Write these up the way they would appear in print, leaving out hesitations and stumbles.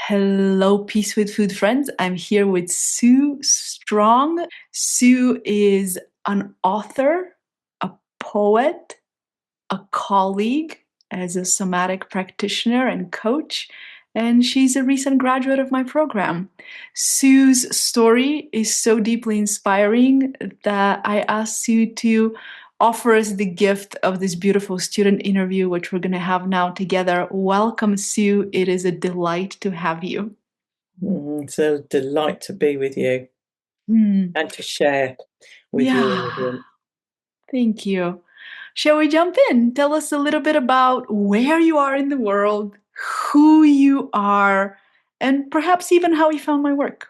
Hello, Peace with Food friends. I'm here with Soo Strong. Soo is an author, a poet, a colleague as a somatic practitioner and coach, and she's a recent graduate of my program. Soo's story is so deeply inspiring that I asked Soo to offer us the gift of this beautiful student interview, which we're going to have now together. Welcome, Soo. It is a delight to have you. It's a delight to be with you Hmm. and to share with your Yeah, audience. thank you. Shall we jump in? Tell us a little bit about where you are in the world, who you are, and perhaps even how you found my work.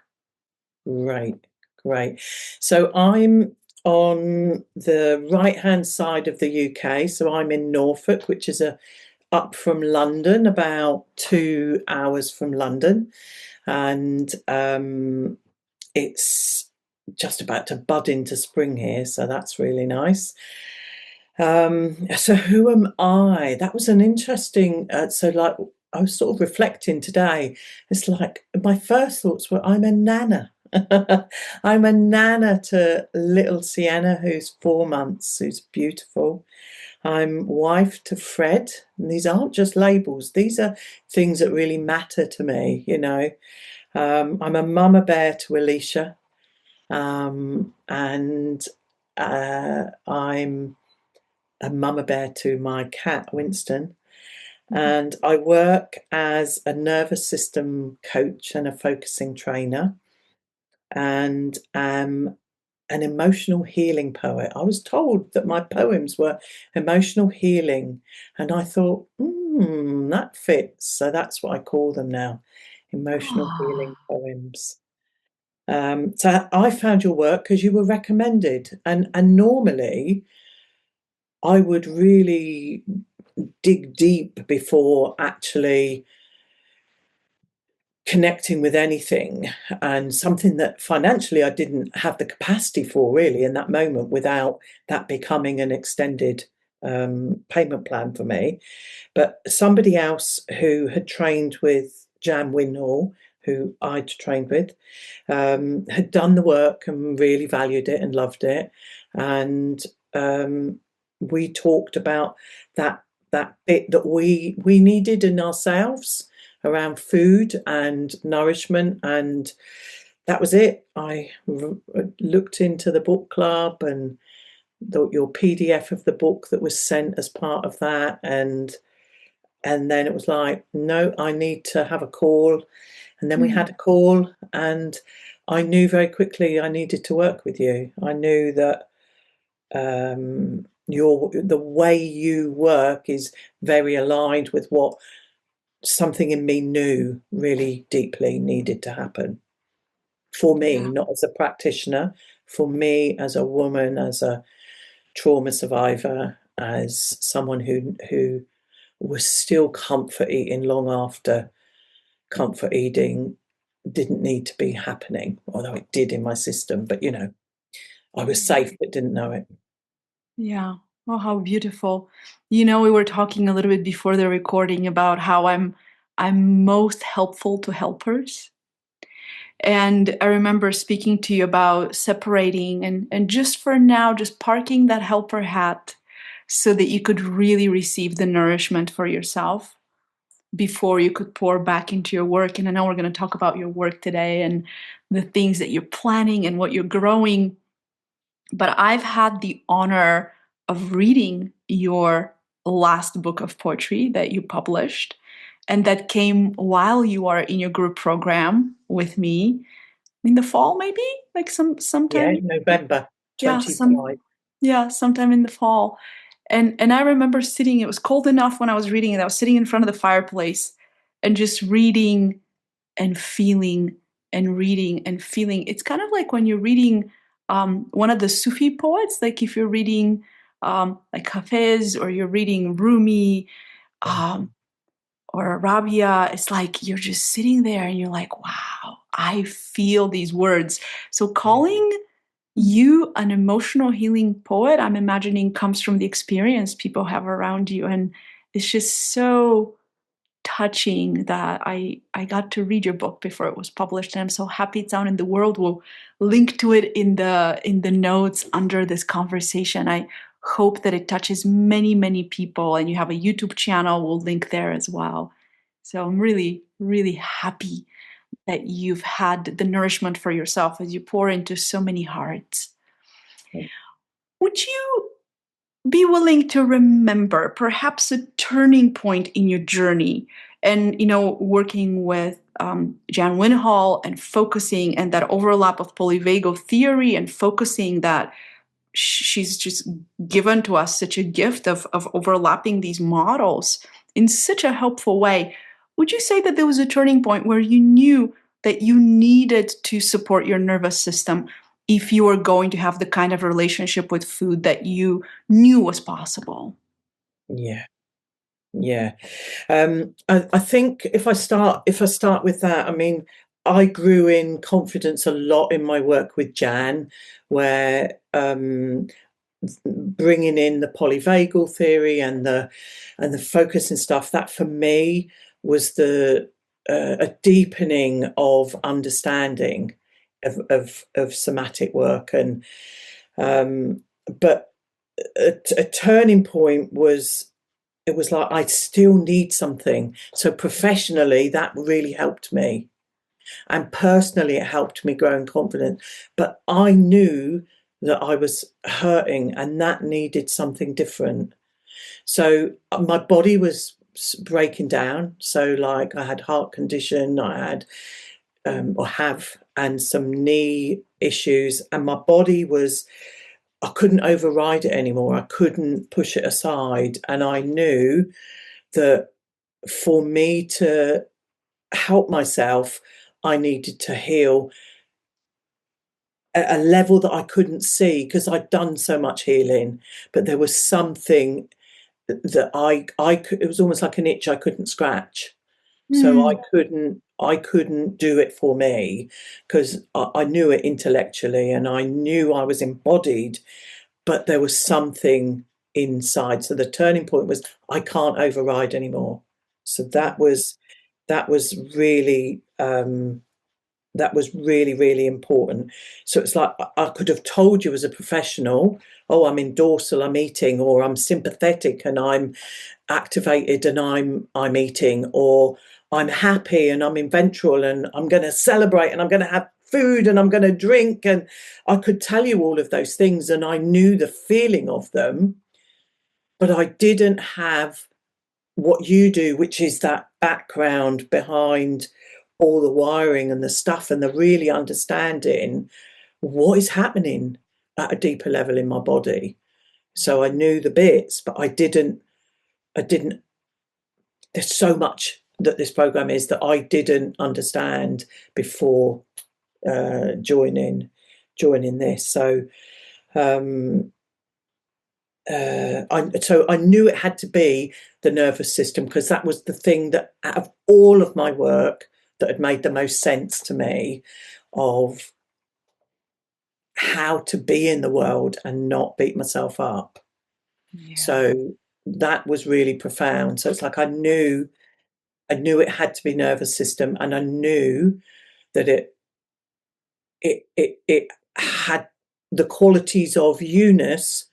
Great, great. So I'm on the right-hand side of the UK. So I'm in Norfolk, which is up from London, about 2 hours from London. And it's just about to bud into spring here, so that's really nice. So who am I? That was an interesting. I was sort of reflecting today. It's like my first thoughts were, I'm a nana. I'm a nana to little Sienna, who's 4 months, who's beautiful. I'm wife to Fred. And these aren't just labels; these are things that really matter to me. I'm a mama bear to Alicia, and I'm a mama bear to my cat, Winston. And I work as a nervous system coach and a focusing trainer, and an emotional healing poet. I was told that my poems were emotional healing, and I thought, that fits. So that's what I call them now, emotional Ah, healing poems. So I found your work because you were recommended, and normally I would really dig deep before actually connecting with anything, and something that financially I didn't have the capacity for really in that moment without that becoming an extended payment plan for me. But somebody else who had trained with Jan Winhall, who I'd trained with, had done the work and really valued it and loved it. And we talked about that bit that we needed in ourselves around food and nourishment, and that was it. I looked into the book club and your PDF of the book that was sent as part of that, and then it was like, no, I need to have a call. And then we hmm. had a call, and I knew very quickly I needed to work with you. I knew that the way you work is very aligned with what something in me knew really deeply needed to happen for me, Yeah. not as a practitioner, for me as a woman, as a trauma survivor, as someone who was still comfort eating long after comfort eating didn't need to be happening, although it did in my system. But I was safe but didn't know it. Yeah. Oh, how beautiful. We were talking a little bit before the recording about how I'm most helpful to helpers. And I remember speaking to you about separating and just for now, just parking that helper hat so that you could really receive the nourishment for yourself before you could pour back into your work. And I know we're going to talk about your work today and the things that you're planning and what you're growing. But I've had the honor of reading your last book of poetry that you published, and that came while you are in your group program with me in the fall, maybe like Yeah, sometime. November Yeah, 25. sometime in the fall. And I remember sitting, it was cold enough when I was reading it. I was sitting in front of the fireplace and just reading and feeling and reading and feeling. It's kind of like when you're reading one of the Sufi poets, like if you're reading like Hafiz or you're reading Rumi um, or Rabia, it's like you're just sitting there and you're like, wow, I feel these words. So calling you an emotional healing poet, I'm imagining comes from the experience people have around you. And it's just so touching that I got to read your book before it was published, and I'm so happy it's out in the world. We'll link to it in the notes under this conversation. I hope that it touches many people, and you have a YouTube channel. We'll link there as well. So I'm really happy that you've had the nourishment for yourself as you pour into so many hearts. Would you be willing to remember perhaps a turning point in your journey, and working with Jan Winhall and focusing, and that overlap of polyvagal theory and focusing, that she's just given to us such a gift of overlapping these models in such a helpful way. Would you say that there was a turning point where you knew that you needed to support your nervous system if you were going to have the kind of relationship with food that you knew was possible? Yeah. Yeah. I think if I start with that, I mean, I grew in confidence a lot in my work with Jan, where bringing in the polyvagal theory and the focus and stuff, that for me was the a deepening of understanding of somatic work. And but a turning point was, it was like I still need something. So professionally, that really helped me. And personally, it helped me grow in confidence. But I knew that I was hurting and that needed something different. So my body was breaking down. So, like, I had heart condition, I had or have, and some knee issues, and my body was, I couldn't override it anymore. I couldn't push it aside. And I knew that for me to help myself, I needed to heal at a level that I couldn't see, because I'd done so much healing, but there was something that I could, it was almost like an itch I couldn't scratch. So Hmm. I couldn't do it for me, because I knew it intellectually and I knew I was embodied, but there was something inside. So the turning point was, I can't override anymore. So that was really really important. So it's like I could have told you as a professional, oh, I'm in dorsal, I'm eating, or I'm sympathetic and I'm activated and I'm eating, or I'm happy and I'm in ventral and I'm going to celebrate and I'm going to have food and I'm going to drink. And I could tell you all of those things and I knew the feeling of them, but I didn't have what you do, which is that background behind all the wiring and the stuff, and the really understanding what is happening at a deeper level in my body. So I knew the bits, but I didn't, there's so much that this program is that I didn't understand before joining this. So um, I knew it had to be the nervous system, because that was the thing that, out of all of my work, that had made the most sense to me, of how to be in the world and not beat myself up. Yeah. So that was really profound. So it's like I knew it had to be nervous system, and I knew that it had the qualities of Eunice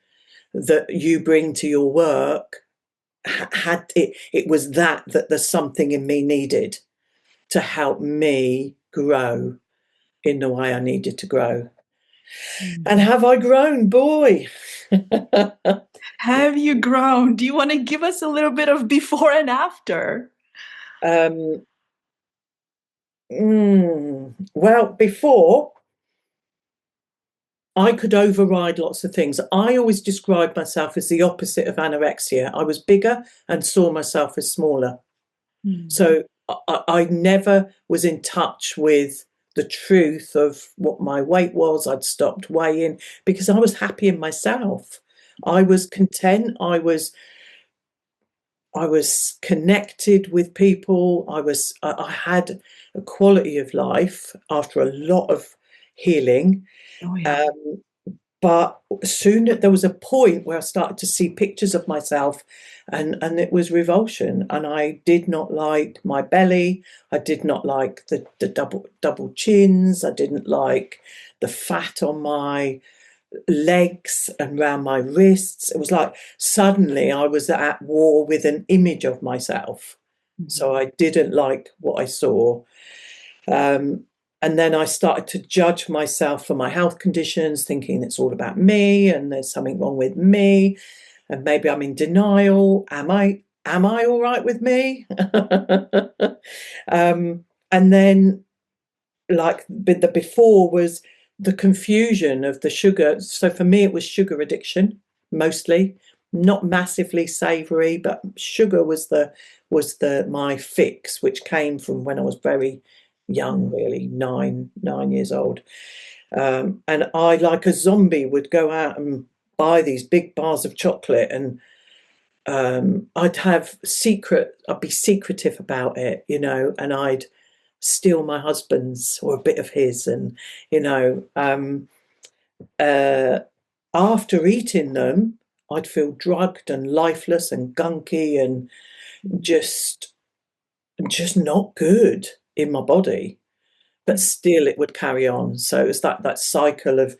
that you bring to your work. Had it was that there's something in me needed to help me grow in the way I needed to grow. And Mhm. have I grown, boy? Have you grown? Do you want to give us a little bit of before and after? um, well, before, I could override lots of things. I always described myself as the opposite of anorexia. I was bigger and saw myself as smaller. Mm. So I never was in touch with the truth of what my weight was. I'd stopped weighing because I was happy in myself. I was content. I was connected with people. I had a quality of life after a lot of healing. Oh yeah. Um, but soon there was a point where I started to see pictures of myself, and it was revulsion. And I did not like my belly. I did not like the double chins. I didn't like the fat on my legs and round my wrists. It was like suddenly I was at war with an image of myself. Mhm. So I didn't like what I saw. Um, and then I started to judge myself for my health conditions, thinking it's all about me and there's something wrong with me. And maybe I'm in denial. Am I all right with me? And then but the before was the confusion of the sugar. So for me, it was sugar addiction mostly, not massively savory, but sugar was the my fix, which came from when I was very young, really, 9 years old. And I, like a zombie, would go out and buy these big bars of chocolate, and I'd be secretive about it, and I'd steal my husband's or a bit of his, and you know, uh, after eating them, I'd feel drugged and lifeless and gunky and just just not good in my body. But Yeah. still, it would carry on. So it's that cycle of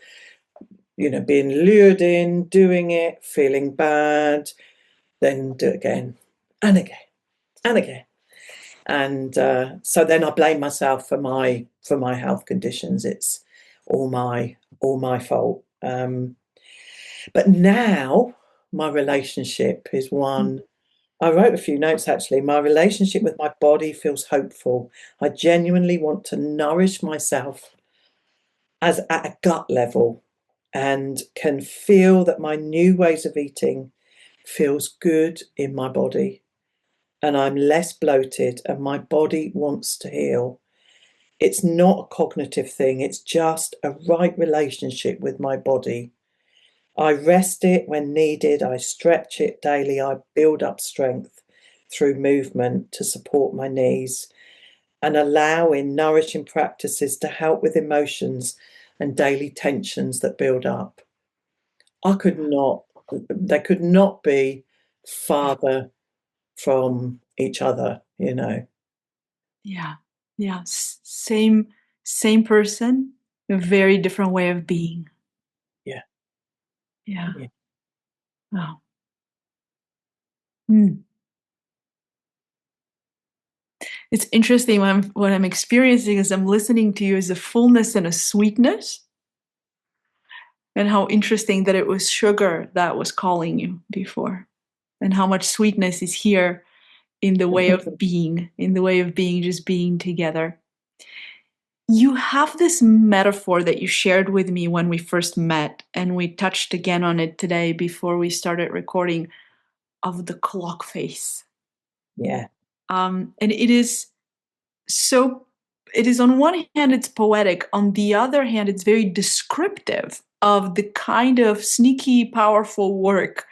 being lured in, doing it, feeling bad, then do it again and again and again. And so then I blame myself for my health conditions. It's all my fault. But now my relationship is Mm. one. I wrote a few notes actually. My relationship with my body feels hopeful. I genuinely want to nourish myself as at a gut level, and can feel that my new ways of eating feels good in my body, and I'm less bloated and my body wants to heal. It's not a cognitive thing, it's just a right relationship with my body. I rest it when needed, I stretch it daily, I build up strength through movement to support my knees, and allowing nourishing practices to help with emotions and daily tensions that build up. I could not, they could not be Yeah. farther from each other. Yeah. Yeah. Same person, a very different way of being. Yeah. Yeah. Yeah. Wow. Mm. It's interesting what I'm experiencing as I'm listening to you is a fullness and a sweetness, and how interesting that it was sugar that was calling you before, and how much sweetness is here in the way of being, just being together. You have this metaphor that you shared with me when we first met, and we touched again on it today before we started recording, of the clock face. Yeah. And so it is, on one hand it's poetic, on the other hand it's very descriptive of the kind of sneaky powerful work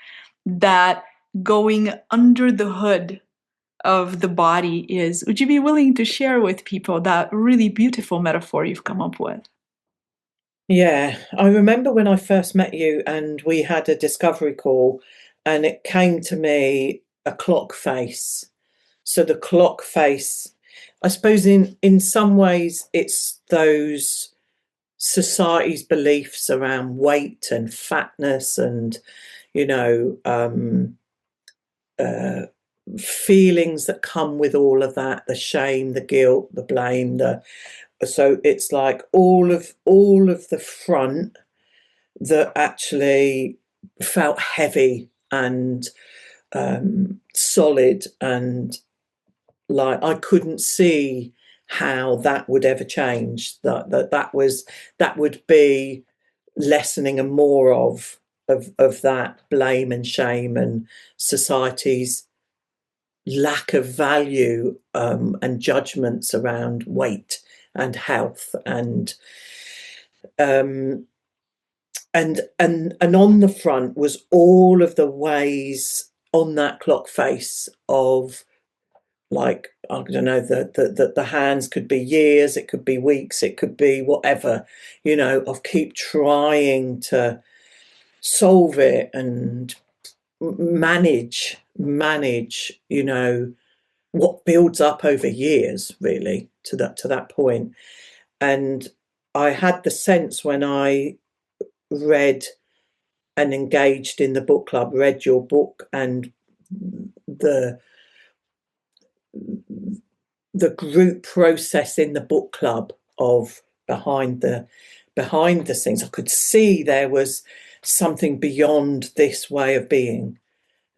that going under the hood of the body is. Would you be willing to share with people that really beautiful metaphor you've come up with? Yeah, I remember when I first met you and we had a discovery call, and it came to me a clock face. So the clock face, I suppose in some ways it's those society's beliefs around weight and fatness and you know um uh feelings that come with all of that, the shame, the guilt, the blame, the so it's like all of the front that actually felt heavy and solid, and like I couldn't see how that would ever change. That would be lessening and more of that blame and shame and society's lack of value, and judgments around weight and health, um, and on the front was all of the ways on that clock face of, like, I don't know, the hands could be years, it could be weeks, it could be whatever, of keep trying to solve it and manage, you know, what builds up over years, really, to that point. And I had the sense when I read and engaged in the book club, read your book, and the the group process in the book club of behind the scenes, I could see there was something beyond this way of being.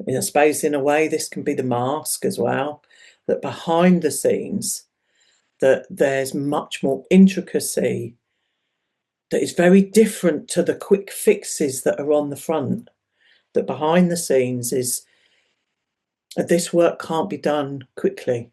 I suppose in a way this can be the mask as well, that behind the scenes that there's much more intricacy that is very different to the quick fixes that are on the front. That behind the scenes is this work can't be done quickly.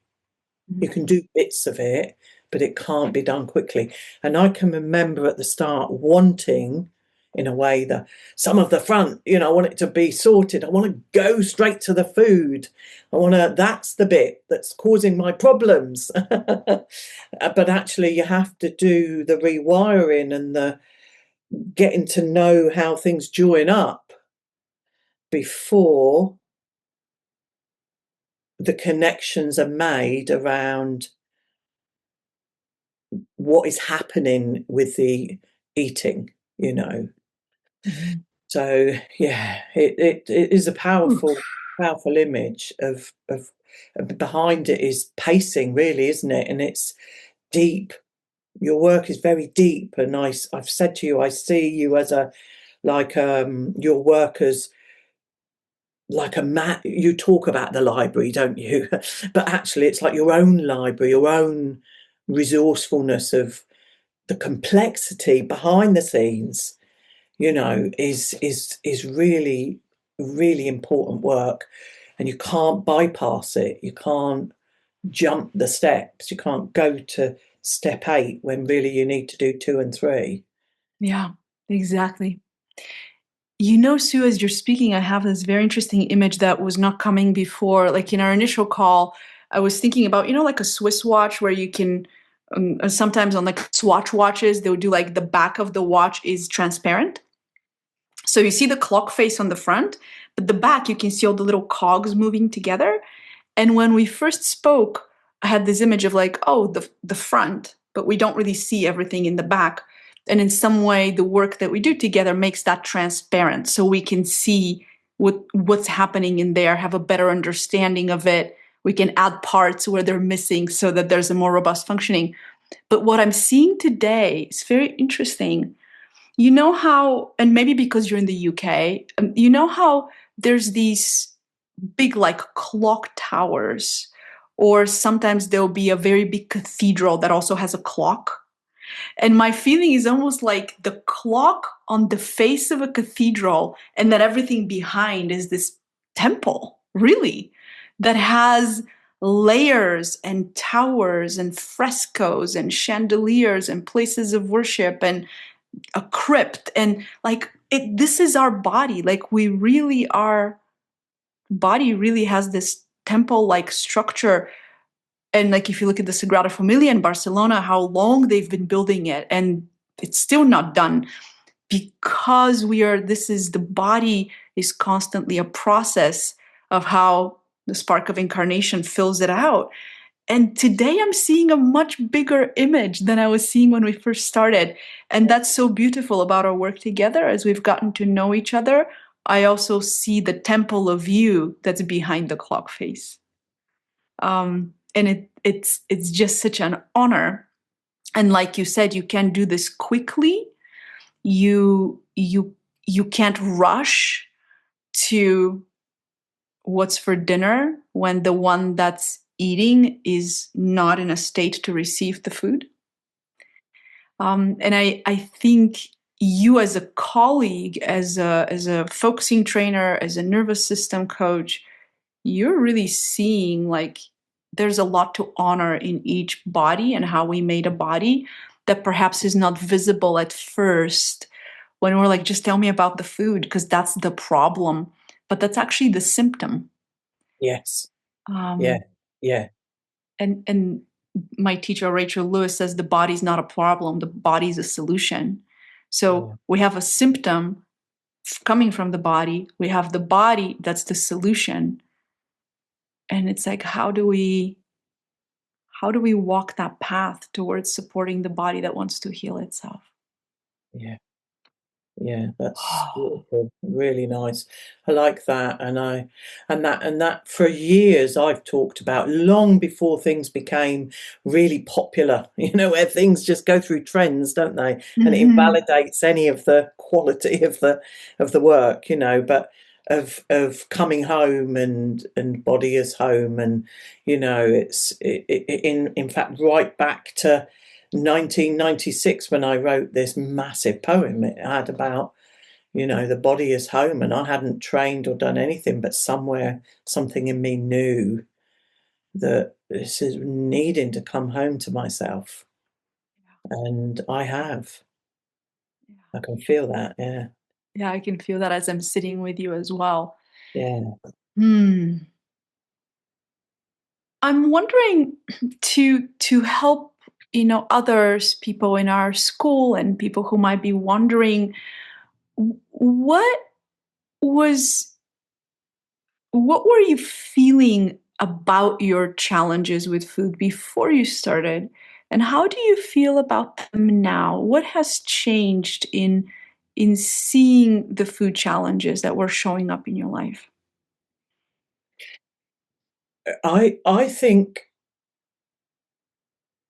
You Mhm. can do bits of it, but it can't be done quickly. And I can remember at the start wanting, in a way, some of the front, you know, I want it to be sorted. I want to go straight to the food. That's the bit that's causing my problems. But actually, you have to do the rewiring and the getting to know how things join up before the connections are made around what is happening with the eating, you know. Mhm. So yeah, it is a Ooh, powerful image of behind it is pacing, really, isn't it? And it's deep. Your work is very deep, and I've said to you, I see you as a like your work as like a mat. You talk about the library, don't you? But actually, it's like your own library, your own resourcefulness of the complexity behind the scenes, you know, is really, really important work. And you can't bypass it. You can't jump the steps. You can't go to step 8 when really you need to do 2 and 3. yeah, exactly. You know, Sue, as you're speaking, I have this very interesting image that was not coming before. Like in our initial call, I was thinking about, you know, like a Swiss watch where you can, sometimes on like Swatch watches, they would do like the back of the watch is transparent. So you see the clock face on the front, but the back, you can see all the little cogs moving together. And when we first spoke, I had this image of like, oh, the front, but we don't really see everything in the back. And in some way, the work that we do together makes that transparent, so we can see what's happening in there, have a better understanding of it. We can add parts where they're missing, so that there's a more robust functioning. But what I'm seeing today is very interesting. You know how, and maybe because you're in the UK, you know how there's these big like clock towers, or sometimes there'll be a very big cathedral that also has a clock. And my feeling is almost like the clock on the face of a cathedral, and that everything behind is this temple, really, that has layers and towers and frescoes and chandeliers and places of worship and a crypt. And like this is our body. Like we really are, body really has this temple like structure. And like if you look at the Sagrada Familia in Barcelona, how long they've been building it, and it's still not done, because this is the body is constantly a process of how the spark of incarnation fills it out. And today I'm seeing a much bigger image than I was seeing when we first started. And that's so beautiful about our work together. As we've gotten to know each other, I also see the temple of you that's behind the clock face. And it's just such an honor. And like you said, you can't do this quickly. You can't rush to what's for dinner when the one that's eating is not in a state to receive the food. And I think you as a colleague, as a focusing trainer, as a nervous system coach, you're really seeing like there's a lot to honor in each body and how we made a body that perhaps is not visible at first when we're like, just tell me about the food, because that's the problem. But that's actually the symptom. Yes. Yeah. Um, Yeah. and my teacher Rachel Lewis says the body's not a problem, the body's a solution. So Yeah. we have a symptom, coming from the body. We have the body that's the solution. And it's like, how do we walk that path towards supporting the body that wants to heal itself? Yeah. Yeah, that's beautiful, really nice. I like that, and that for years I've talked about long before things became really popular, where things just go through trends, don't they? And it Mhm. invalidates any of the quality of the work, but of coming home and body as home, and in fact right back to 1996 when I wrote this massive poem. It had about, the body is home, and I hadn't trained or done anything, but somewhere something in me knew that this is needing to come home to myself, and I have. Yeah. I can feel that, yeah. Yeah, I can feel that as I'm sitting with you as well. Yeah. Hmm. I'm wondering to help, others, people in our school and people who might be wondering, what was what were you feeling about your challenges with food before you started? And how do you feel about them now? What has changed in seeing the food challenges that were showing up in your life? I think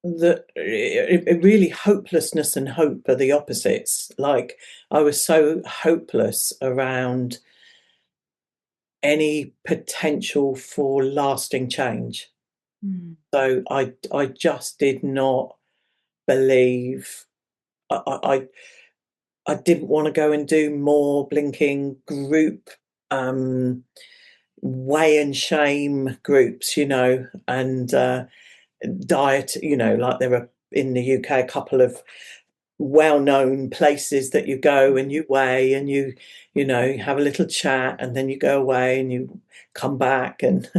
that really hopelessness and hope are the opposites. Like, I was so hopeless around any potential for lasting change. Mm. So I just did not believe. I didn't wanna go and do more blinking group, um, weigh and shame groups, and, diet, like there are in the UK a couple of well-known places that you go and you weigh and you have a little chat, and then you go away and you come back, and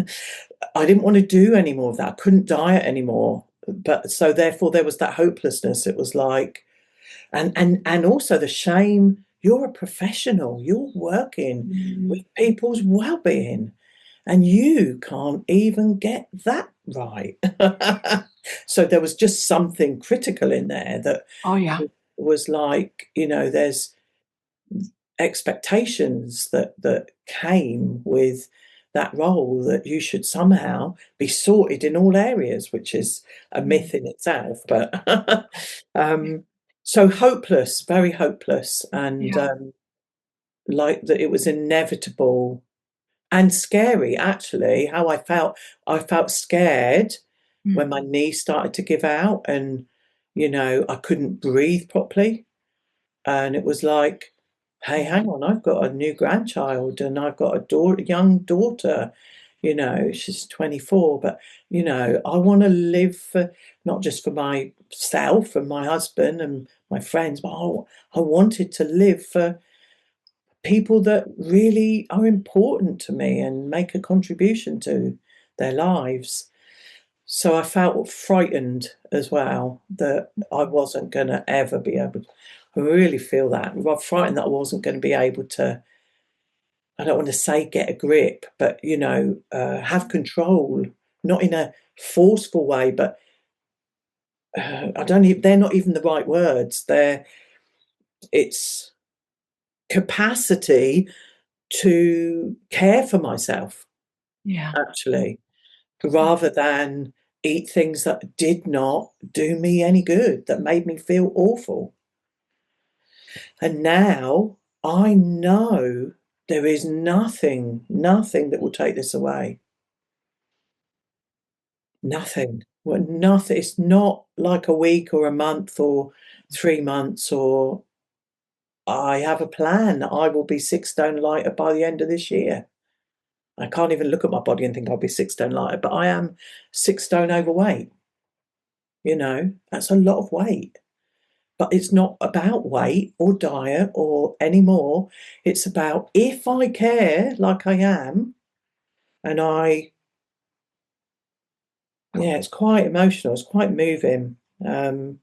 I didn't wanna do any more of that. I couldn't diet anymore, but so therefore there was that hopelessness. It was like, and also the shame. You're a professional, you're working with Mm. people's well-being, and you can't even get that right. So there was just something critical in there that Oh yeah. was like, there's expectations that came with that role, that you should somehow be sorted in all areas, which is a Mm. myth in itself. But so hopeless, very hopeless, and Yeah. like that it was inevitable and scary. Actually, how I felt scared Mm. when my knee started to give out, and I couldn't breathe properly. And it was like, "Hey, hang on, I've got a new grandchild, and I've got a young daughter," she's 24, but, I wanna live for not just for myself and my husband and my friends, but I wanted to live for people that really are important to me and make a contribution to their lives. So I felt frightened as well that I wasn't gonna ever be able. I really feel that. Well, frightened that I wasn't gonna be able to, I don't want to say get a grip, but, have control, not in a forceful way, but, I don't even, they're not even the right words. It's capacity to care for myself, Yeah. actually, rather than eat things that did not do me any good, that made me feel awful. And now I know there is nothing, nothing that will take this away. Nothing. Well, nothing. It's not like a week or a month or 3 months, or I have a plan. I will be 6 stone lighter by the end of this year. I can't even look at my body and think I'll be 6 stone lighter, but I am 6 stone overweight. That's a lot of weight. But it's not about weight or diet or anymore. It's about, if I care like I am, and yeah, it's quite emotional. It's quite moving. Um,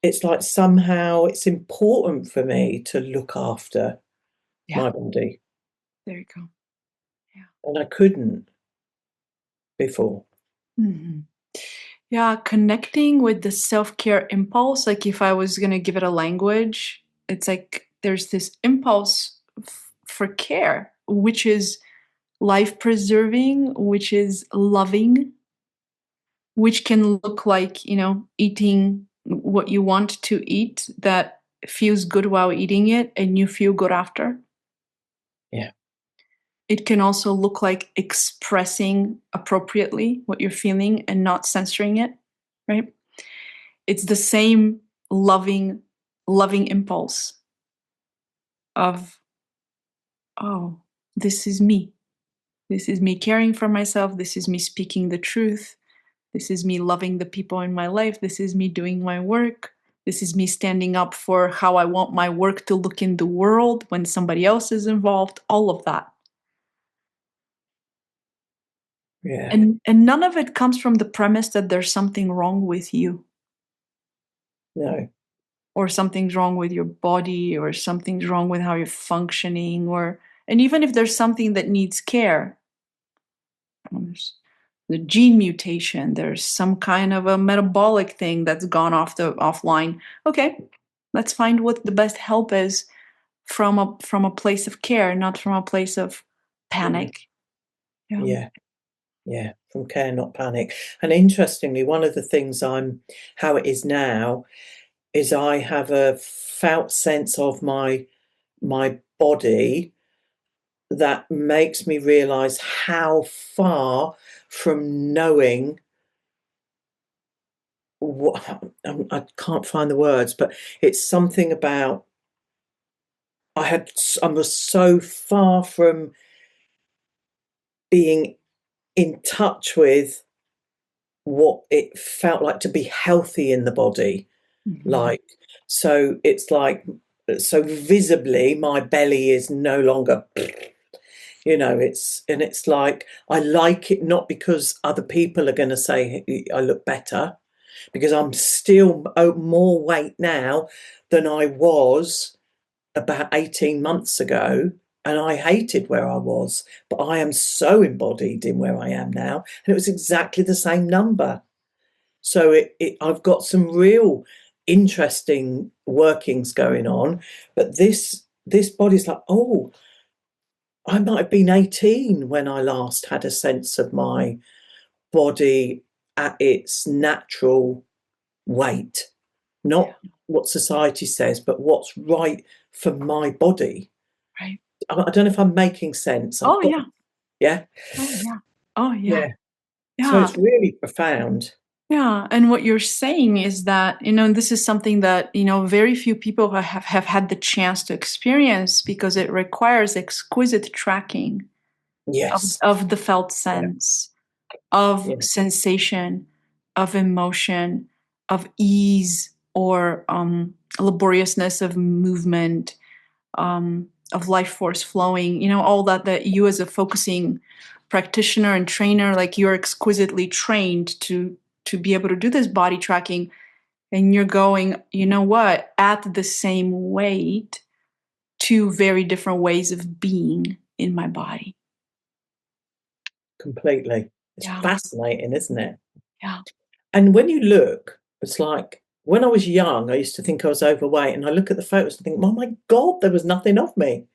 it's like somehow it's important for me to look after Yeah, my body, there you go. Yeah. and I couldn't before. Mhm. Yeah, connecting with the self-care impulse, like if I was going to give it a language, it's like there's this impulse for care, which is life preserving, which is loving, which can look like, eating what you want to eat that feels good while eating it and you feel good after. Yeah, It can also look like expressing appropriately what you're feeling and not censoring it, right? It's the same loving impulse of, oh, this is me. This is me caring for myself. This is me speaking the truth. This is me loving the people in my life. This is me doing my work. This is me standing up for how I want my work to look in the world when somebody else is involved. All of that. yeah, And none of it comes from the premise that there's something wrong with you, no, or something's wrong with your body, or something's wrong with how you're functioning, or and even if there's something that needs care, there's the gene mutation, there's some kind of a metabolic thing that's gone offline. Okay, let's find what the best help is from a place of care, not from a place of yeah, panic. Yeah. yeah, yeah, from care, not panic. And interestingly, one of the things how it is now is I have a felt sense of my body that makes me realize how far from knowing what I can't find the words, but it's something about I was so far from being in touch with what it felt like to be healthy in the body. Mhm. Like, so it's like, so visibly, my belly is no longer, it's like, I like it not because other people are going to say I look better, because I'm still more weight now than I was about 18 months ago. And I hated where I was, but I am so embodied in where I am now. And it was exactly the same number. So I've got some real interesting workings going on. But this body's like, oh, I might have been 18 when I last had a sense of my body at its natural weight, Yeah. not what society says, but what's right for my body. Right. I don't know if I'm making sense. I've Oh got, yeah. yeah, Oh yeah. Oh yeah. yeah. So Yeah. it's really profound. Yeah, and what you're saying is that, this is something that, very few people have had the chance to experience because it requires exquisite tracking Yes. of the felt Yeah. sense, of Yeah. sensation, of emotion, of ease or laboriousness of movement, of life force flowing, all that you as a focusing practitioner and trainer, like you're exquisitely trained to be able to do this body tracking, and you're going, you know what, at the same weight, two very different ways of being in my body. Completely. It's Yeah, fascinating, isn't it? yeah, And when you look, it's like when I was young, I used to think I was overweight, and I look at the photos and think, oh my God, there was nothing of me.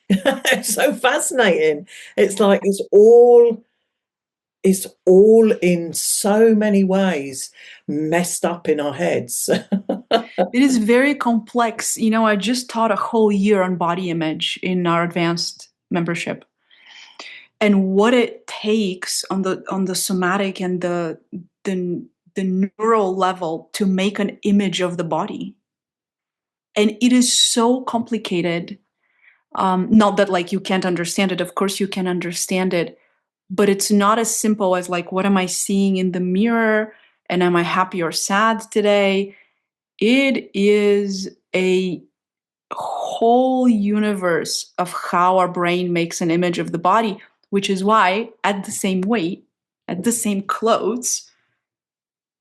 It's so fascinating. It's yeah. like it's all in so many ways messed up in our heads. It is very complex. I just taught a whole year on body image in our advanced membership, and what it takes on the somatic and the the neural level to make an image of the body. And it is so complicated. Not that like you can't understand it. Of course you can understand it, but it's not as simple as like, what am I seeing in the mirror? And am I happy or sad today? It is a whole universe of how our brain makes an image of the body, which is why at the same weight, at the same clothes,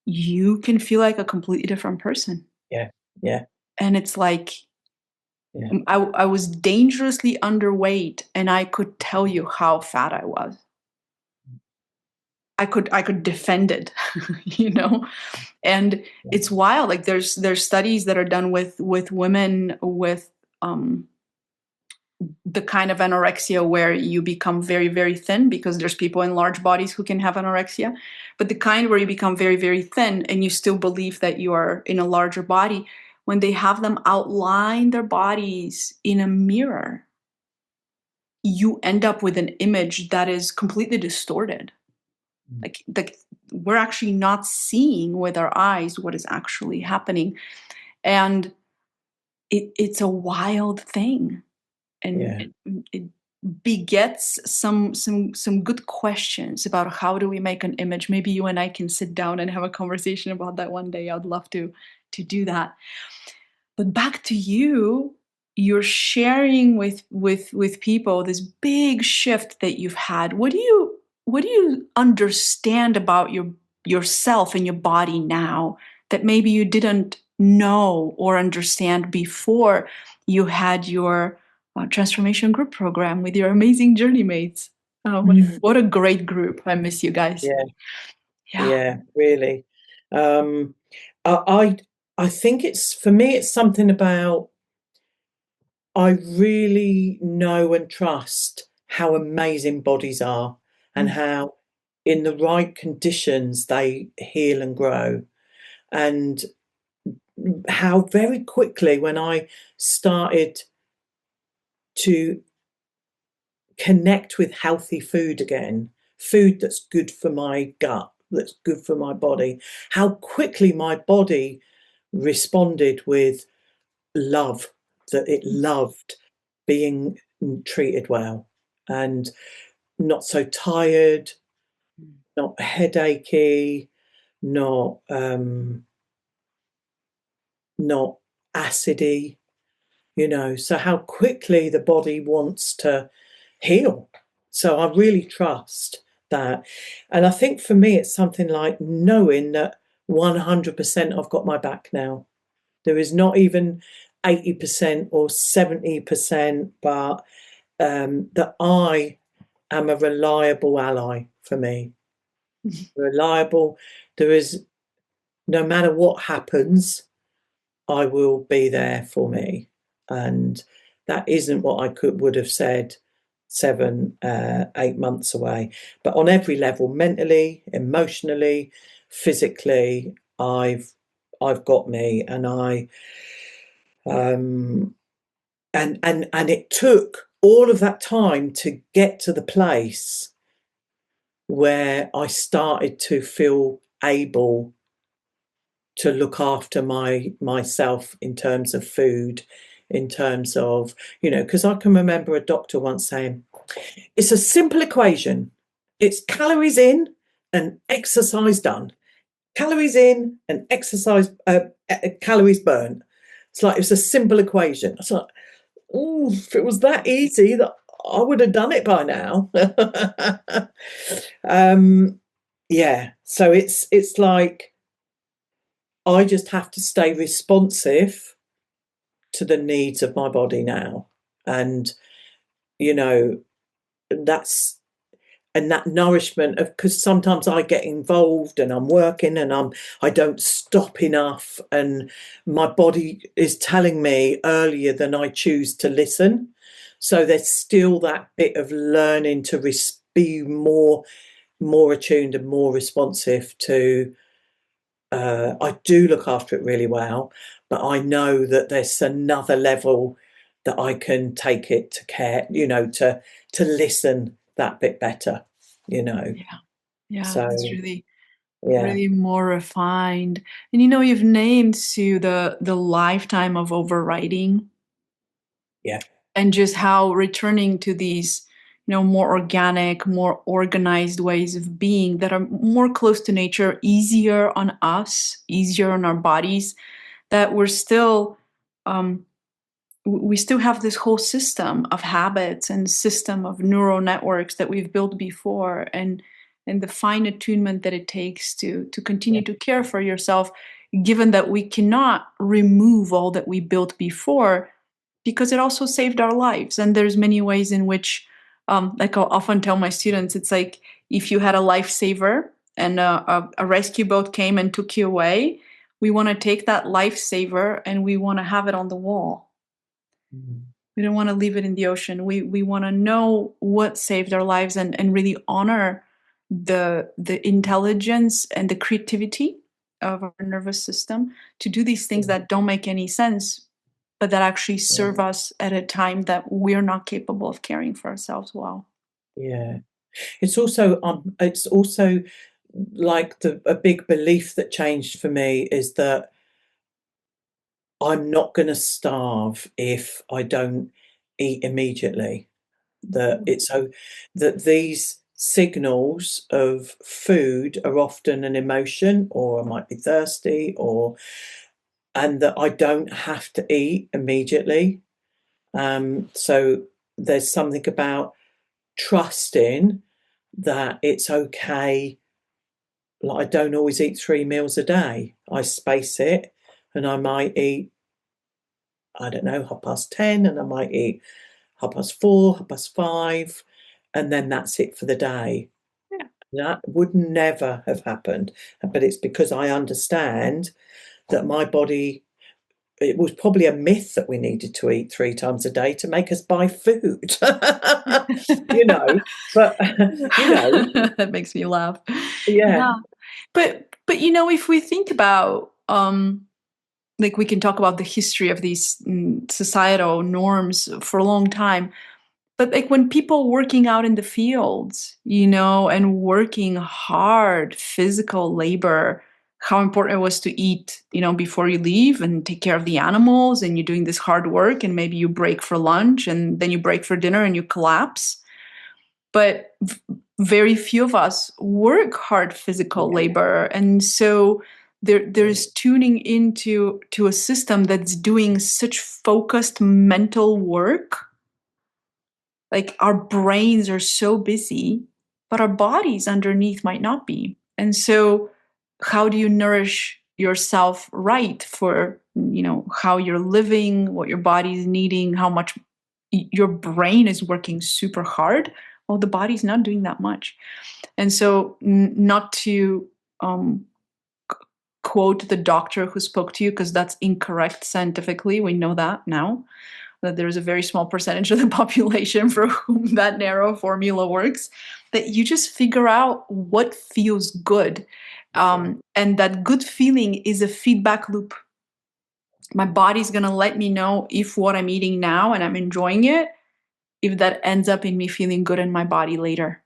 you can feel like a completely different person. Yeah. Yeah. And it's like, Yeah. I was dangerously underweight, and I could tell you how fat I was. I could defend it, you know? And it's wild. Like there's studies that are done with women with um the kind of anorexia where you become very, very thin, because there's people in large bodies who can have anorexia, but the kind where you become very, very thin and you still believe that you are in a larger body, when they have them outline their bodies in a mirror, you end up with an image that is completely distorted. Like we're actually not seeing with our eyes what is actually happening. And it's a wild thing. And Yeah. it begets some good questions about how do we make an image. Maybe you and I can sit down and have a conversation about that one day. I'd love to do that. But back to you, you're sharing with people this big shift that you've had. What do you understand about yourself and your body now that maybe you didn't know or understand before you had your transformation group program with your amazing journey mates? Mm. What a great group. I miss you guys. Yeah. Yeah. Yeah. Really. Um, I I think it's, for me, it's something about, I really know and trust how amazing bodies are, and Mm. how in the right conditions they heal and grow, and how very quickly, when I started to connect with healthy food again, food that's good for my gut, that's good for my body, how quickly my body responded with love, that it loved being treated well, and not so tired, not headachy, not not acidy, so how quickly the body wants to heal. So I really trust that. And I think for me, it's something like knowing that 100% I've got my back now. There is not even 80% or 70%, but that I am a reliable ally for me. Reliable. There is, no matter what happens, I will be there for me. And that isn't what I would have said 7, 8 months away. But on every level, mentally, emotionally, physically, I've got me, and um, and it took all of that time to get to the place where I started to feel able to look after myself in terms of food, in terms of, because I can remember a doctor once saying, it's a simple equation. It's calories in and exercise done. Calories in and exercise, calories burnt. It's a simple equation. It's like, oh, if it was that easy, that I would have done it by now. um, yeah. So it's like, I just have to stay responsive to the needs of my body now. And, you know, that's, and that nourishment of, because sometimes I get involved and I'm working and I don't stop enough, and my body is telling me earlier than I choose to listen. So there's still that bit of learning to be more attuned and more responsive to. I do look after it really well, but I know that there's another level that I can take it to care, to listen that bit better, you know. Yeah. Yeah. It's So really, yeah, really more refined. And you've named, Sue, the lifetime of overriding, yeah, and just how returning to these more organic, more organized ways of being that are more close to nature, easier on us, easier on our bodies, that um, we still have this whole system of habits and system of neural networks that we've built before, and the fine attunement that it takes to yeah, continue to care for yourself. given that we cannot remove all that we built before, because it also saved our lives. And there's many ways in which, like I'll often tell my students, it's like if you had a lifesaver and a rescue boat came and took you away, we want to take that lifesaver and we want to have it on the wall. Mm. We don't want to leave it in the ocean. We want to know what saved our lives, and really honor the intelligence and the creativity of our nervous system to do these things Yeah, that don't make any sense, but that actually serve yeah, us at a time that we're not capable of caring for ourselves well. yeah. It's also like a big belief that changed for me is that I'm not gonna starve if I don't eat immediately. That Mhm. it's so that these signals of food are often an emotion, or I might be thirsty, or and that I don't have to eat immediately. So there's something about trusting that it's okay. Like, I don't always eat 3 meals a day. I space it, and I might eat, I don't know, 10:30, and I might eat 4:30, 5:30, and then that's it for the day. Yeah. That would never have happened, but it's because I understand that my body, it was probably a myth that we needed to eat 3 times a day to make us buy food. You know, but, you know, That makes me laugh. yeah, Yeah. But if we think about, like, we can talk about the history of these societal norms for a long time. But like when people working out in the fields, and working hard physical labor, how important it was to eat, before you leave and take care of the animals, and you're doing this hard work, and maybe you break for lunch and then you break for dinner and you collapse. But very few of us work hard physical yeah, labor, and so yeah, there's tuning into a system that's doing such focused mental work. Like our brains are so busy, but our bodies underneath might not be. And so how do you nourish yourself right for, how you're living, what your body is needing, how much your brain is working super hard? Well, the body's not doing that much. And so not to um, quote the doctor who spoke to you, because that's incorrect scientifically. We know that now, that there's a very small percentage of the population for whom that narrow formula works, that you just figure out what feels good. yeah, And that good feeling is a feedback loop. My body's going to let me know if what I'm eating now and I'm enjoying it, if that ends up in me feeling good in my body later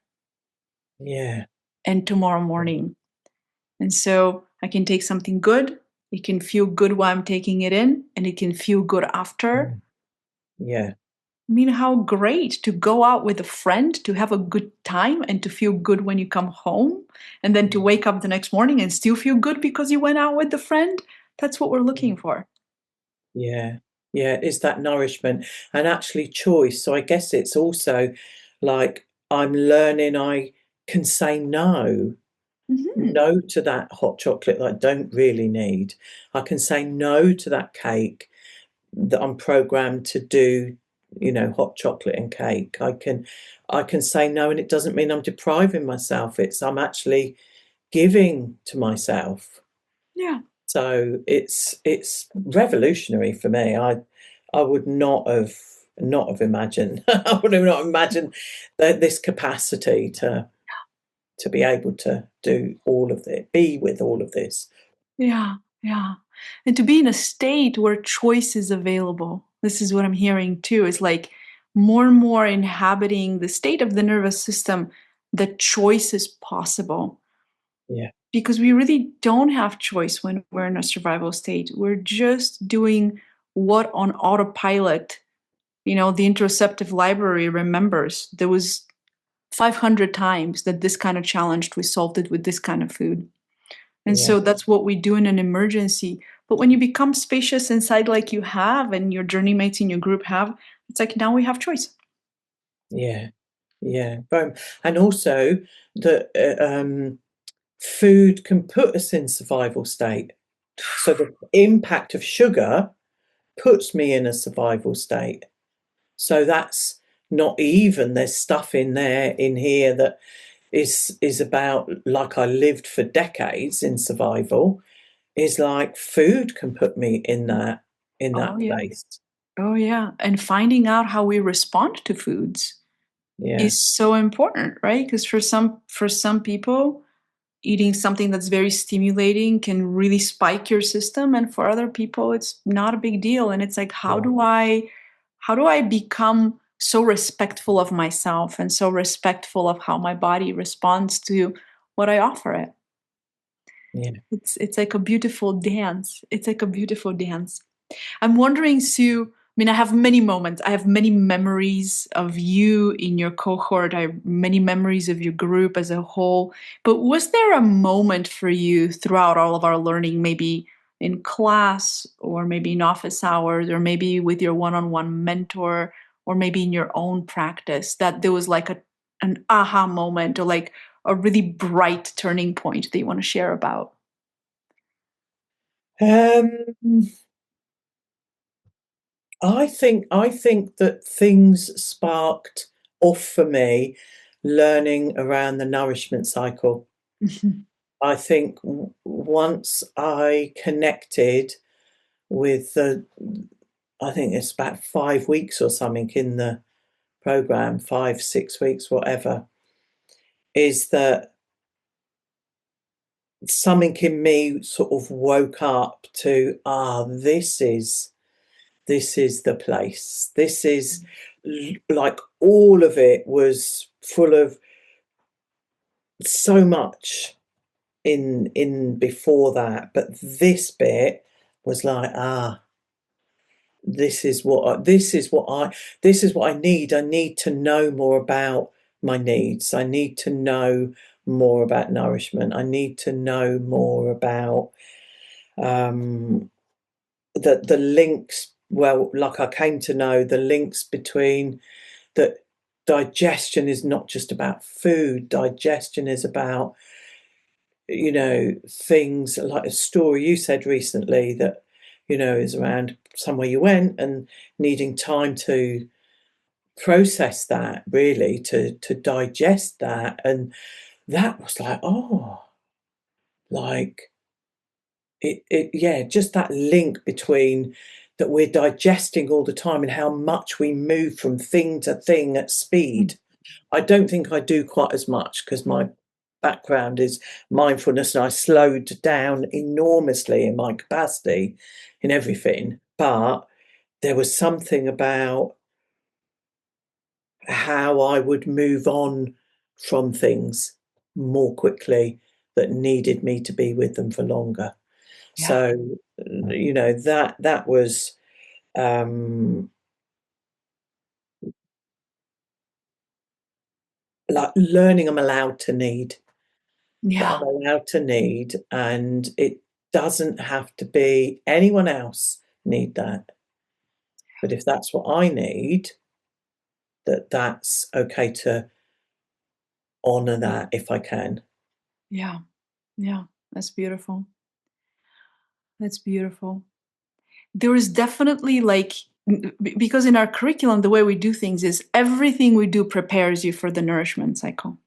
yeah, and tomorrow morning. And so I can take something good. It can feel good while I'm taking it in, and it can feel good after. mm, yeah, I mean, how great to go out with a friend, to have a good time, and to feel good when you come home, and then to mm, wake up the next morning and still feel good because you went out with the friend. That's what we're looking mm, for. yeah, yeah, it's that nourishment and actually choice. So I guess it's also like I'm learning I can say no. Hmm. No to that hot chocolate that I don't really need. I can say no to that cake that I'm programmed to do, hot chocolate and cake. I can say no, and it doesn't mean I'm depriving myself. It's I'm actually giving to myself. Yeah. So it's revolutionary for me. I would not have imagined. I would have not imagined that this capacity to be able to do all of it, be with all of this. Yeah. Yeah. And to be in a state where choice is available. This is what I'm hearing too, is like more and more inhabiting the state of the nervous system that choice is possible, Yeah, because we really don't have choice when we're in a survival state. We're just doing what on autopilot, the interoceptive library remembers. There was 500 times that this kind of challenge, we solved it with this kind of food. And yeah, so that's what we do in an emergency. But when you become spacious inside, like you have, and your journey mates in your group have, it's like now we have choice. yeah, yeah. And also that food can put us in survival state. So the impact of sugar puts me in a survival state. So that's not even, there's stuff in there, in here, that is about, like, I lived for decades in survival, is like food can put me in Oh, that yeah. place. Oh, yeah. And finding out how we respond to foods Yeah, is so important, right? Because for some people, eating something that's very stimulating can really spike your system, and for other people it's not a big deal. And it's like, how yeah, do I become so respectful of myself and so respectful of how my body responds to what I offer it? yeah. It's like a beautiful dance. It's like a beautiful dance. I'm wondering, Sue. I mean, I have many moments. I have many memories of you in your cohort. I have many memories of your group as a whole. But was there a moment for you throughout all of our learning, maybe in class, or maybe in office hours, or maybe with your one on one mentor, or maybe in your own practice, that there was like an aha moment, or like a really bright turning point that you want to share about? Um, I think that things sparked off for me learning around the nourishment cycle. I think once I connected with I think it's about 5 weeks or something in the program, 5, 6 weeks, whatever, is that something in me sort of woke up to, this is the place. This is like, all of it was full of so much in before that, but this bit was like, this is what I need. I need to know more about my needs. I need to know more about nourishment. I need to know more about um the links. Well, like, I came to know the links between that. Digestion is not just about food. Digestion is about, things like a story you said recently that, is around somewhere you went and needing time to process that, really, to digest that. And that was like, oh, like, yeah, just that link between that we're digesting all the time and how much we move from thing to thing at speed. I don't think I do quite as much because my background is mindfulness, and I slowed down enormously in my capacity in everything. But there was something about how I would move on from things more quickly that needed me to be with them for longer. Yeah. So, that was, um, like, learning I'm allowed to need. That I'm Yeah. allowed to need, and it doesn't have to be anyone else need that. But if that's what I need, that's okay to honour that if I can. Yeah. Yeah. That's beautiful. That's beautiful. There is definitely like, because in our curriculum, the way we do things is everything we do prepares you for the nourishment cycle.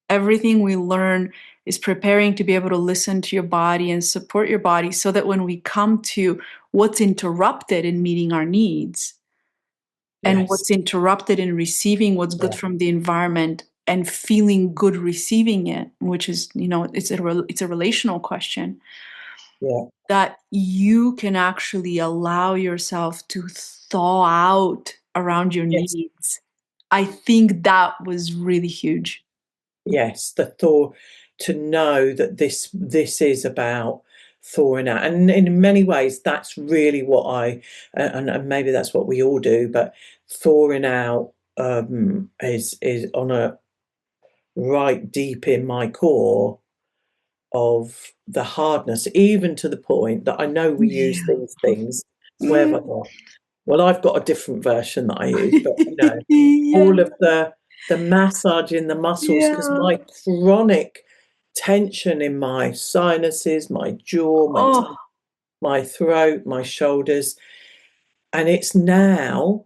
Everything we learn is preparing to be able to listen to your body and support your body, so that when we come to what's interrupted in meeting our needs, and Yes. what's interrupted in receiving what's good Yeah. from the environment and feeling good receiving it, which is, it's a relational question, Yeah. that you can actually allow yourself to thaw out around your Yes. needs. I think that was really huge. Yes. The thought to know that this is about thawing out, and in many ways, that's really what and maybe that's what we all do, but thawing out is on a right deep in my core of the hardness, even to the point that I know we use Yeah. these things. Where have I Mm. got? Well, I've got a different version that I use, but, Yeah. all of the massaging the muscles, because Yeah. my chronic tension in my sinuses, my jaw, my Oh, tongue. my throat, my shoulders, and it's now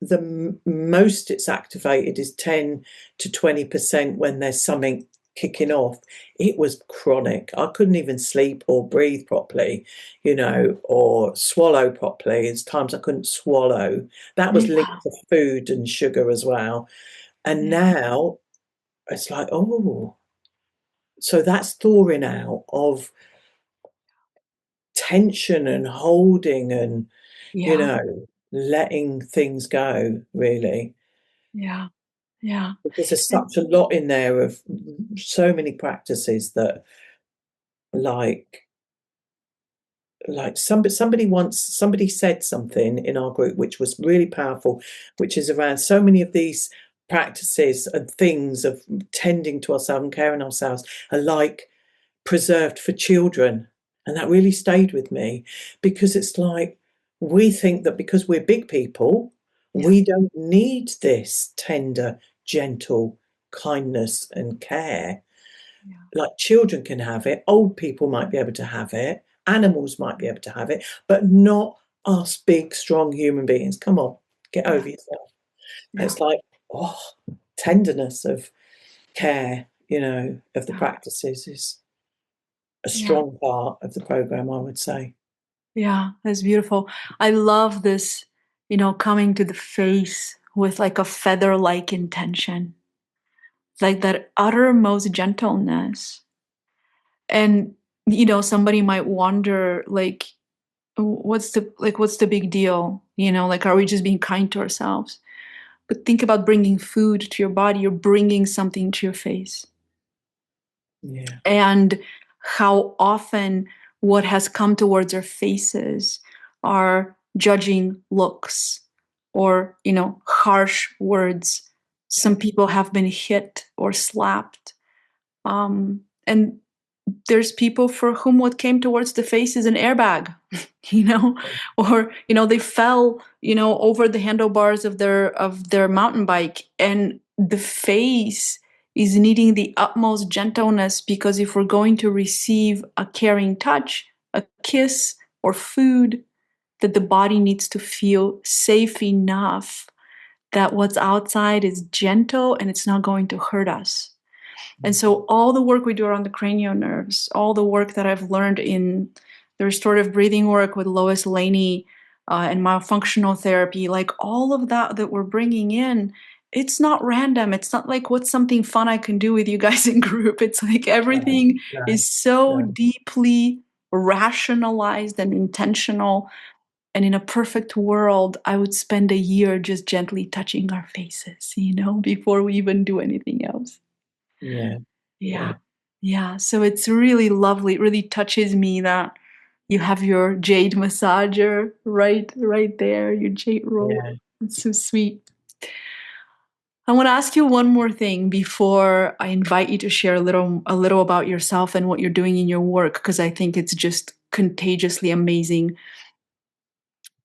the most it's activated is 10 to 20% when there's something kicking off. It was chronic. I couldn't even sleep or breathe properly, or swallow properly. There's times I couldn't swallow. That was Yeah. linked to food and sugar as well. And Yeah. now it's like, oh, so that's thawing out of tension and holding and, you Yeah. know, letting things go, really. Yeah. Yeah. Because there's And such a lot in there of so many practices that like somebody said something in our group which was really powerful, which is around so many of these practices and things of tending to ourselves and caring ourselves are like preserved for children. And that really stayed with me because it's like we think that because we're big people, yeah. we don't need this tender, gentle kindness and care. Yeah. Like children can have it, old people might be able to have it, animals might be able to have it, but not us big, strong human beings. Come on, get Yeah. over yourself. And Yeah. it's like, oh, tenderness of care, of the Yeah. practices is a Yeah. strong part of the program, I would say. Yeah. That's beautiful. I love this, coming to the face with like a feather like intention, like that uttermost gentleness. And, somebody might wonder, like, what's the big deal? Like, are we just being kind to ourselves? But think about bringing food to your body. You're bringing something to your face. Yeah, And how often what has come towards our faces are judging looks or harsh words. yeah, Some people have been hit or slapped, and there's people for whom what came towards the face is an airbag, you know or they fell over the handlebars of their mountain bike, and the face is needing the utmost gentleness, because if we're going to receive a caring touch, a kiss, or food, that the body needs to feel safe enough that what's outside is gentle and it's not going to hurt us. And so all the work we do around the cranial nerves, all the work that I've learned in the restorative breathing work with Lois Laney, and myofunctional therapy, like all of that we're bringing in, it's not random. It's not like what's something fun I can do with you guys in group. It's like no, everything no, is so no, deeply rationalized and intentional. And in a perfect world, I would spend a year just gently touching our faces, before we even do anything else. yeah, Yeah. yeah, Yeah. So it's really lovely. It really touches me that you have your jade massager right there, your jade roll. yeah. It's so sweet. I want to ask you one more thing before I invite you to share a little about yourself and what you're doing in your work, because I think it's just contagiously amazing.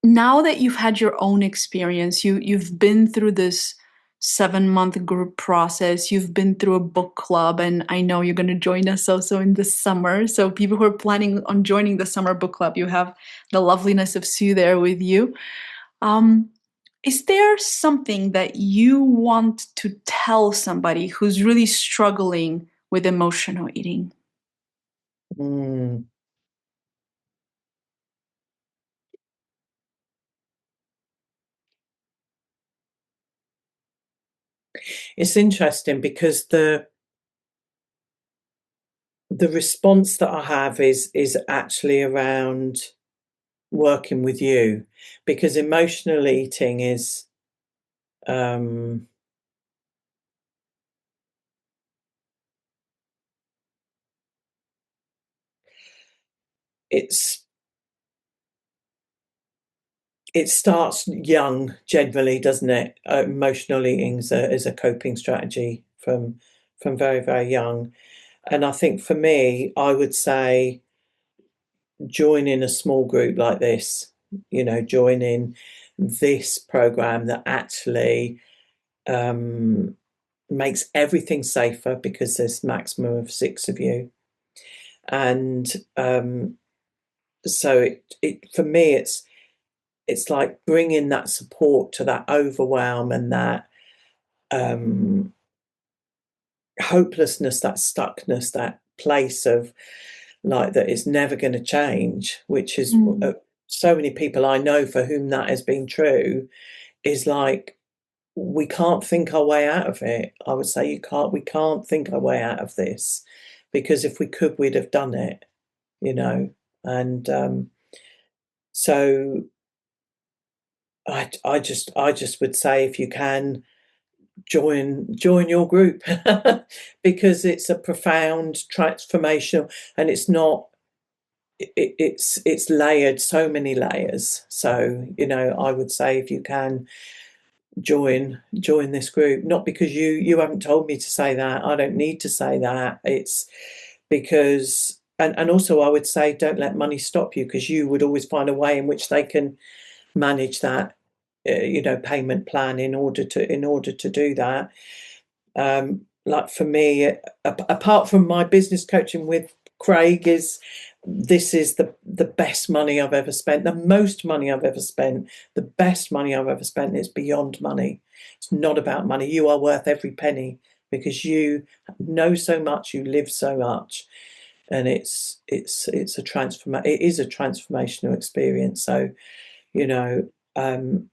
Now that you've had your own experience, you've been through this 7-month group process, you've been through a book club, and I know you're going to join us also in the summer. So people who are planning on joining the summer book club, you have the loveliness of Sue there with you. Um, is there something that you want to tell somebody who's really struggling with emotional eating? Mm. It's interesting because the response that I have is actually around working with you because emotional eating is um it's it starts young generally, doesn't it? Emotional eating is a coping strategy from very, very young. And I think for me, I would say join in a small group like this, join in this program that actually um, makes everything safer because there's maximum of 6 of you. And so it for me, it's like bringing that support to that overwhelm and that um, hopelessness, that stuckness, that place of like that is never going to change, which is Mm. so many people I know for whom that has been true, is like we can't think our way out of it. I would say we can't think our way out of this because if we could, we'd have done it, you know. And so I just would say if you can join your group because it's a profound transformational and it's not it's layered, so many layers. So, you know, I would say if you can join this group, not because you haven't told me to say that. I don't need to say that. It's because and also I would say don't let money stop you because you would always find a way in which they can manage that you know payment plan in order to do that. Like for me, apart from my business coaching with Craig, is this is the best money I've ever spent, the most money I've ever spent, the best money I've ever spent. It's beyond money. It's not about money. You are worth every penny because you know so much, you live so much, and it's a it is a transformational experience. So you know,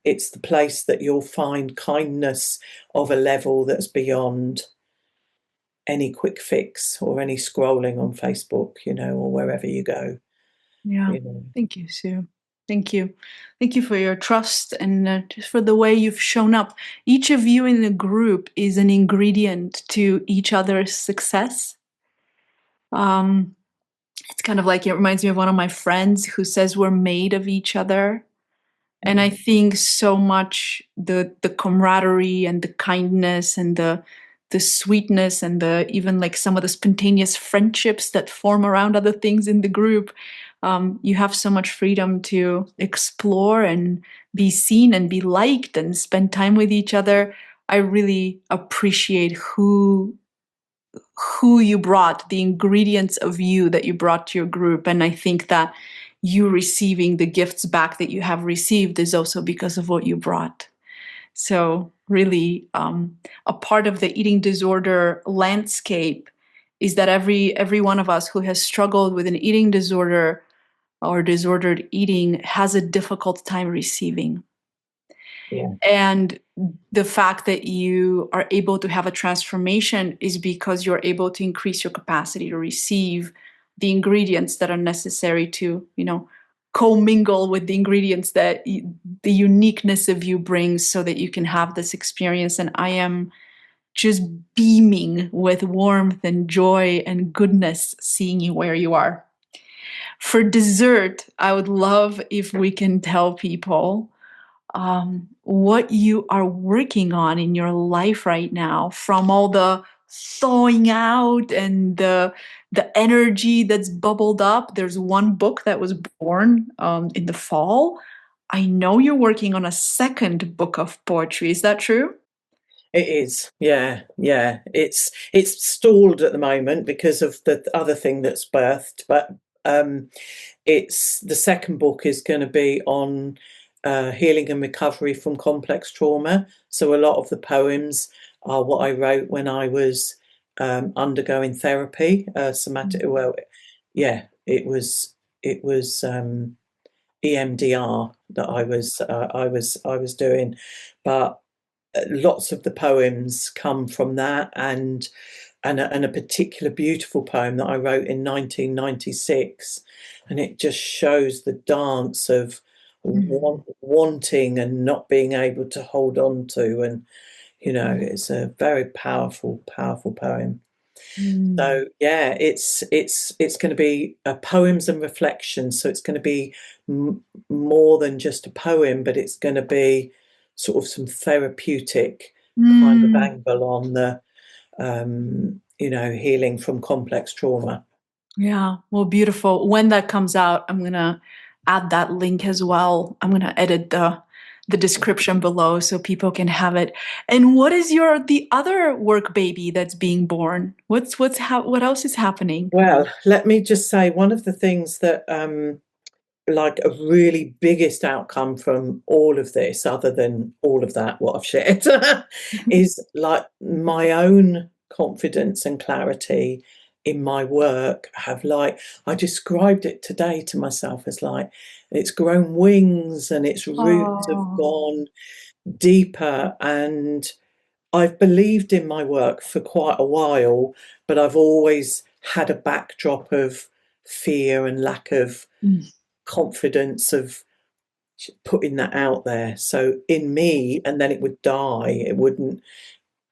it's the place that you'll find kindness of a level that's beyond any quick fix or any scrolling on Facebook, you know, or wherever you go, Yeah. you know. Thank you, Sue. Thank you. Thank you for your trust and just for the way you've shown up. Each of you in the group is an ingredient to each other's success. Um, it's kind of like it reminds me of one of my friends who says we're made of each other. And I Mm, think so much the camaraderie and the kindness and the sweetness and the even like some of the spontaneous friendships that form around other things in the group. You have so much freedom to explore and be seen and be liked and spend time with each other. I really appreciate who you brought, the ingredients of you that you brought to your group. And I think that you receiving the gifts back that you have received is also because of what you brought. So, really, a part of the eating disorder landscape is that every one of us who has struggled with an eating disorder or disordered eating has a difficult time receiving. yeah, And the fact that you are able to have a transformation is because you're able to increase your capacity to receive the ingredients that are necessary to, commingle with the ingredients that the uniqueness of you brings so that you can have this experience. And I am just beaming with warmth and joy and goodness seeing you where you are. For dessert, I would love if we can tell people what you are working on in your life right now, from all the thawing out and the energy that's bubbled up. There's one book that was born in the fall. I know you're working on a second book of poetry. Is that true? it is. Yeah, yeah. It's stalled at the moment because of the other thing that's birthed, but it's the second book is going to be on healing and recovery from complex trauma. So a lot of the poems are what I wrote when I was undergoing therapy, somatic. Well, yeah, it was EMDR that I was doing, but lots of the poems come from that, and a particular beautiful poem that I wrote in 1996, and it just shows the dance of Mm. wanting and not being able to hold on to, and you know, it's a very powerful poem. Mm. So yeah, it's going to be poems and reflections. So it's going to be more than just a poem, but it's going to be sort of some therapeutic kind of Mm. angle on the you know, healing from complex trauma. Yeah, well, beautiful. When that comes out, I'm gonna add that link as well. I'm gonna edit the description below so people can have it. And what is the other work baby that's being born? What else is happening? Well, let me just say one of the things that like a really biggest outcome from all of this, other than all of that, what I've shared, is like my own confidence and clarity in my work have like, I described it today to myself as like it's grown wings and its roots have Oh, gone deeper. And I've believed in my work for quite a while, but I've always had a backdrop of fear and lack of mm. confidence of putting that out there. So in me, and then it would die, it wouldn't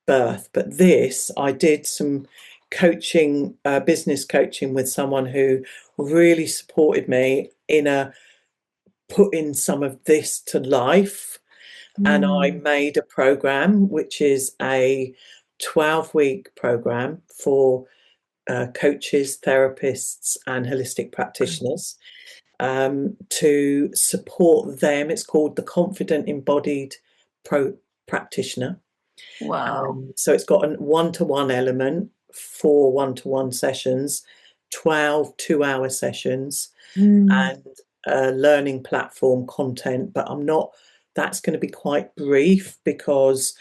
birth. But this, I did some coaching, business coaching with someone who really supported me in a putting some of this to life. And I Mm. made a program, which is a 12-week program for coaches, therapists, and holistic practitioners to support them. It's called the Confident Embodied Pro Practitioner. Wow. So it's got a one-to-one element, 4 one-to-one sessions, 12 2-hour sessions, Mm. and learning platform content. But that's going to be quite brief because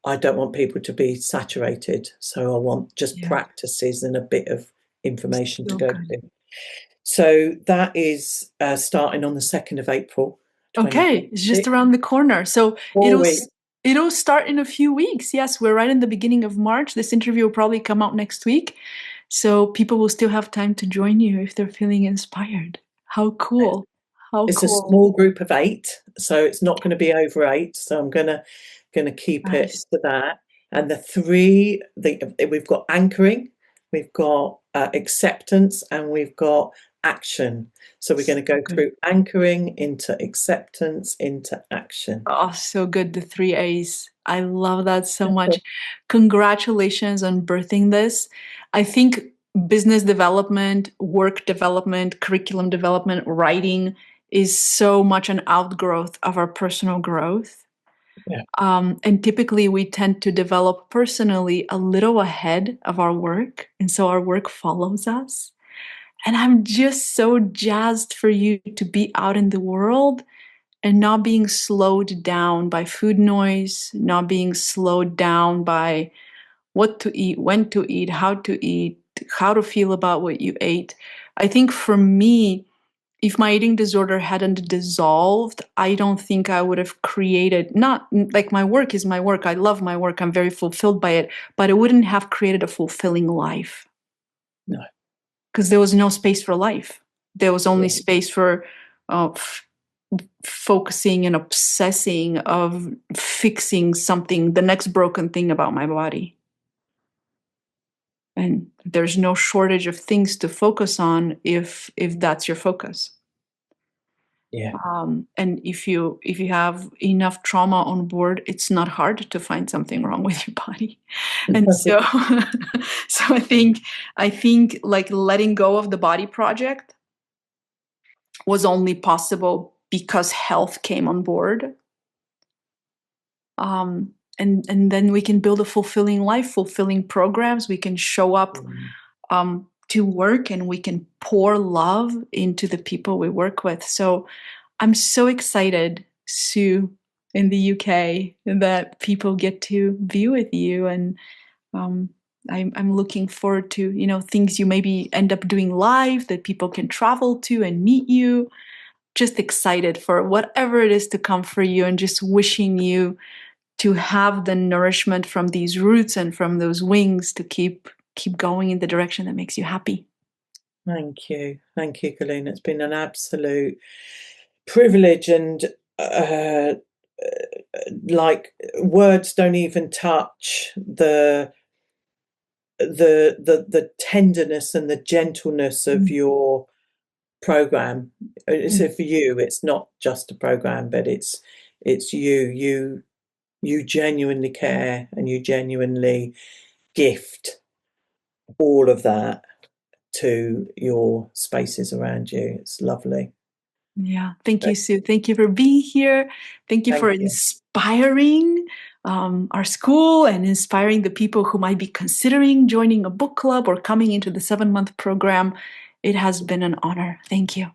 I don't want people to be saturated. So I want just Yeah, practices and a bit of information to so go good. to. So that is starting on the 2nd of April, Okay, it's just 2026. around the corner. So 4 weeks. it'll start in a few weeks. Yes, we're right in the beginning of March. This interview will probably come out next week. So people will still have time to join you if they're feeling inspired. How cool. How It's a cool. small group of 8, so it's not going to be over 8. So I'm gonna keep it Nice. to that. And we've got anchoring, we've got acceptance, and we've got action. So we're going to So go good. through anchoring into acceptance into action. Oh, so good. The 3 A's. I love that so much. Congratulations on birthing this. I think business development, work development, curriculum development, writing is so much an outgrowth of our personal growth. Yeah, And typically we tend to develop personally a little ahead of our work. And so our work follows us. And I'm just so jazzed for you to be out in the world and not being slowed down by food noise, not being slowed down by what to eat, when to eat, how to feel about what you ate. I think for me, if my eating disorder hadn't dissolved, I don't think I would have created, not like my work is my work. I love my work. I'm very fulfilled by it, but I wouldn't have created a fulfilling life no, because there was no space for life. There was only yeah, space for uh, focusing and obsessing of fixing something, the next broken thing about my body. And there's no shortage of things to focus on if that's your focus. yeah. And if you have enough trauma on board, it's not hard to find something wrong with your body. And so, so I think like letting go of the body project was only possible because health came on board. And then we can build a fulfilling life, fulfilling programs. We can show up Mm, to work, and we can pour love into the people we work with. So I'm so excited, Sue, in the UK, that people get to be with you, and um, I'm looking forward to things you maybe end up doing live that people can travel to and meet you. Just excited for whatever it is to come for you, and just wishing you to have the nourishment from these roots and from those wings to keep going in the direction that makes you happy. thank you, Colleen. It's been an absolute privilege, and uh, like words don't even touch the tenderness and the gentleness of Mm. your program. Mm. So for you, it's not just a program, but it's you genuinely care and you genuinely gift all of that to your spaces around you. It's lovely. Yeah. Thank Uh, you, Sue. Thank you for being here. Thank you for Thank you. inspiring our school and inspiring the people who might be considering joining a book club or coming into the 7-month program. It has been an honor. Thank you.